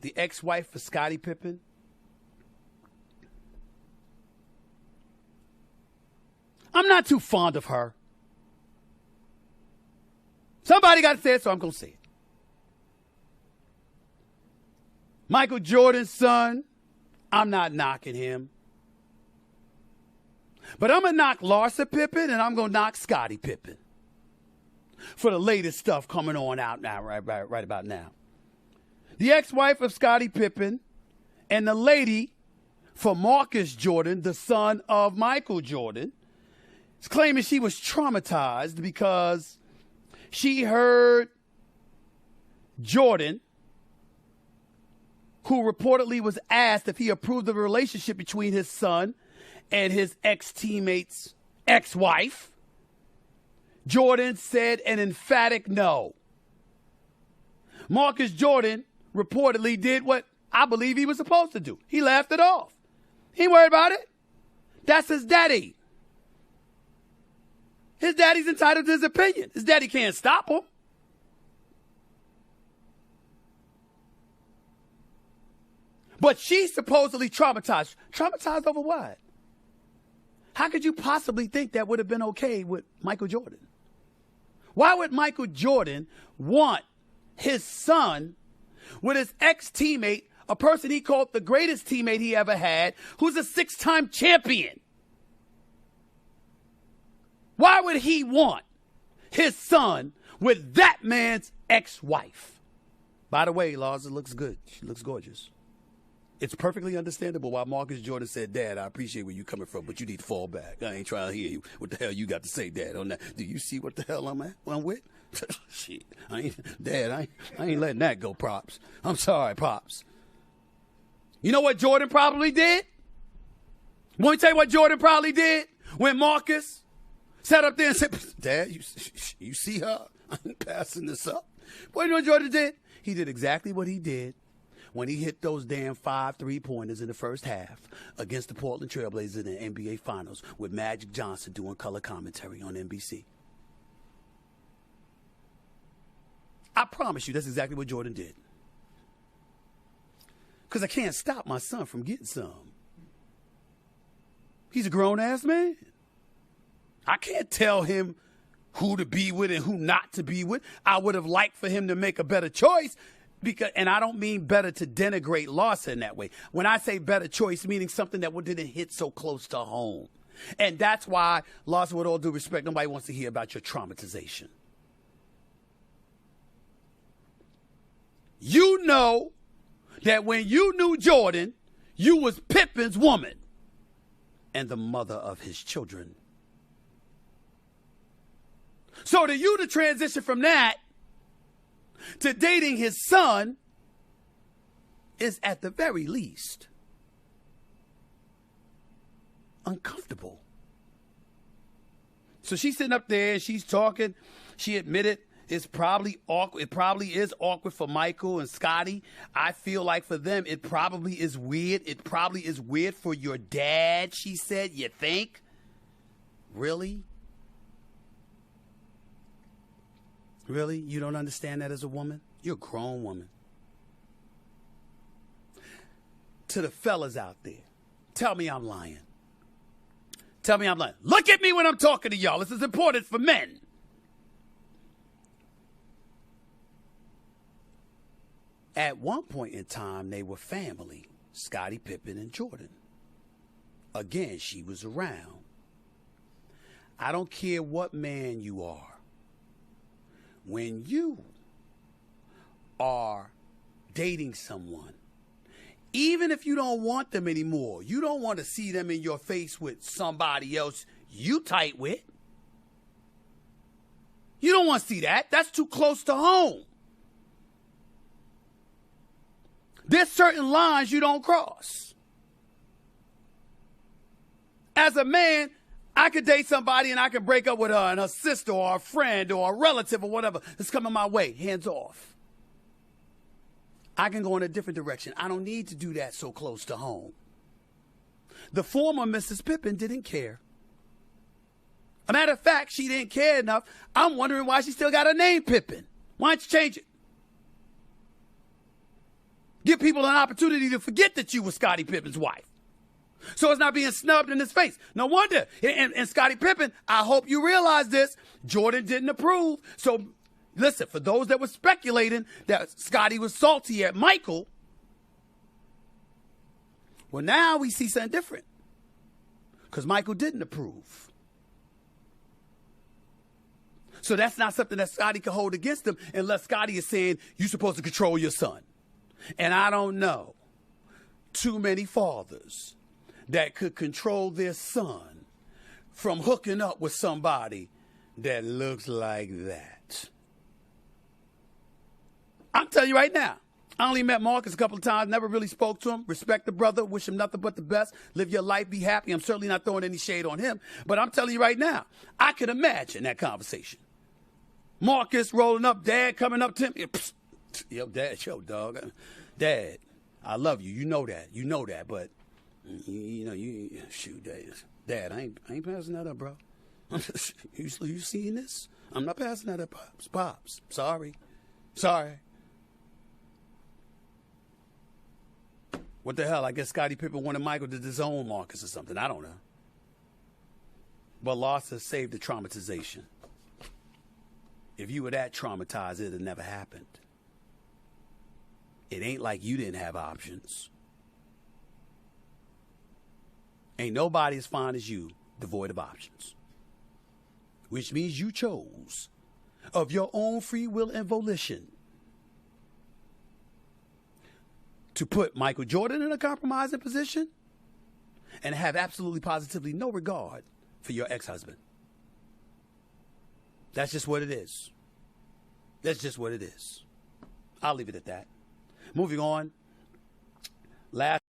the ex-wife of Scottie Pippen, I'm not too fond of her. Somebody got to say it, so I'm going to say it. Michael Jordan's son, I'm not knocking him. But I'm going to knock Larsa Pippen and I'm going to knock Scottie Pippen for the latest stuff coming on out now, right about now. The ex-wife of Scottie Pippen and the lady for Marcus Jordan, the son of Michael Jordan, is claiming she was traumatized because she heard Jordan, who reportedly was asked if he approved of a relationship between his son and his ex-teammate's ex-wife. Jordan said an emphatic no. Marcus Jordan reportedly did what I believe he was supposed to do. He laughed it off. He ain't worried about it. That's his daddy. His daddy's entitled to his opinion. His daddy can't stop him. But she's supposedly traumatized. Traumatized over what? How could you possibly think that would have been okay with Michael Jordan? Why would Michael Jordan want his son with his ex-teammate, a person he called the greatest teammate he ever had, who's a 6-time champion? Why would he want his son with that man's ex-wife? By the way, Larsa looks good. She looks gorgeous. It's perfectly understandable why Marcus Jordan said, Dad, I appreciate where you're coming from, but you need to fall back. I ain't trying to hear you. What the hell you got to say, Dad, on that? Do you see what the hell I'm with? Shit. Dad, I ain't letting that go, Pops. I'm sorry, Pops. You know what Jordan probably did? Want me to tell you what Jordan probably did when Marcus sat up there and said, Dad, you see her? I ain't passing this up. What do you know what Jordan did? He did exactly what he did when he hit those damn 5 3-pointers in the first half against the Portland Trailblazers in the NBA Finals with Magic Johnson doing color commentary on NBC. I promise you that's exactly what Jordan did. Because I can't stop my son from getting some. He's a grown-ass man. I can't tell him who to be with and who not to be with. I would have liked for him to make a better choice. And I don't mean better to denigrate Larsa in that way. When I say better choice, meaning something that didn't hit so close to home. And that's why, Larsa, with all due respect, nobody wants to hear about your traumatization. You know that when you knew Jordan, you was Pippen's woman and the mother of his children. So to you to transition from that to dating his son is at the very least uncomfortable. So she's sitting up there and she's talking. She admitted it's probably awkward. It probably is awkward for Michael and Scottie. I feel like for them it probably is weird. It probably is weird for your dad, she said. You think? Really? Really? You don't understand that as a woman? You're a grown woman. To the fellas out there, tell me I'm lying. Tell me I'm lying. Look at me when I'm talking to y'all. This is important for men. At one point in time, they were family, Scottie Pippen and Jordan. Again, she was around. I don't care what man you are. When you are dating someone, even if you don't want them anymore, you don't want to see them in your face with somebody else you tight with. You don't want to see that. That's too close to home. There's certain lines you don't cross. As a man, I could date somebody and I could break up with her and her sister or a friend or a relative or whatever that's coming my way. Hands off. I can go in a different direction. I don't need to do that so close to home. The former Mrs. Pippen didn't care. A matter of fact, she didn't care enough. I'm wondering why she still got her name Pippen. Why don't you change it? Give give people an opportunity to forget that you were Scottie Pippen's wife. So it's not being snubbed in his face. No wonder. And Scottie Pippen, I hope you realize this, Jordan didn't approve. So listen, for those that were speculating that Scottie was salty at Michael, well, now we see something different. Because Michael didn't approve. So that's not something that Scottie can hold against him unless Scottie is saying, you're supposed to control your son. And I don't know too many fathers that could control their son from hooking up with somebody that looks like that. I'm telling you right now, I only met Marcus a couple of times, never really spoke to him. Respect the brother, wish him nothing but the best. Live your life, be happy. I'm certainly not throwing any shade on him. But I'm telling you right now, I could imagine that conversation. Marcus rolling up, dad coming up to him. Yo, dad, yo, dog. Dad, I love you. You know that. You know that. But, shoot, Dad, I ain't passing that up, bro. You seeing this? I'm not passing that up, Pops. Pops, sorry. What the hell? I guess Scottie Pippen wanted Michael to disown Marcus or something. I don't know. But Larsa saved the traumatization. If you were that traumatized, it had never happened. It ain't like you didn't have options. Ain't nobody as fine as you devoid of options. Which means you chose, of your own free will and volition, to put Michael Jordan in a compromising position and have absolutely positively no regard for your ex-husband. That's just what it is. That's just what it is. I'll leave it at that. Moving on. Last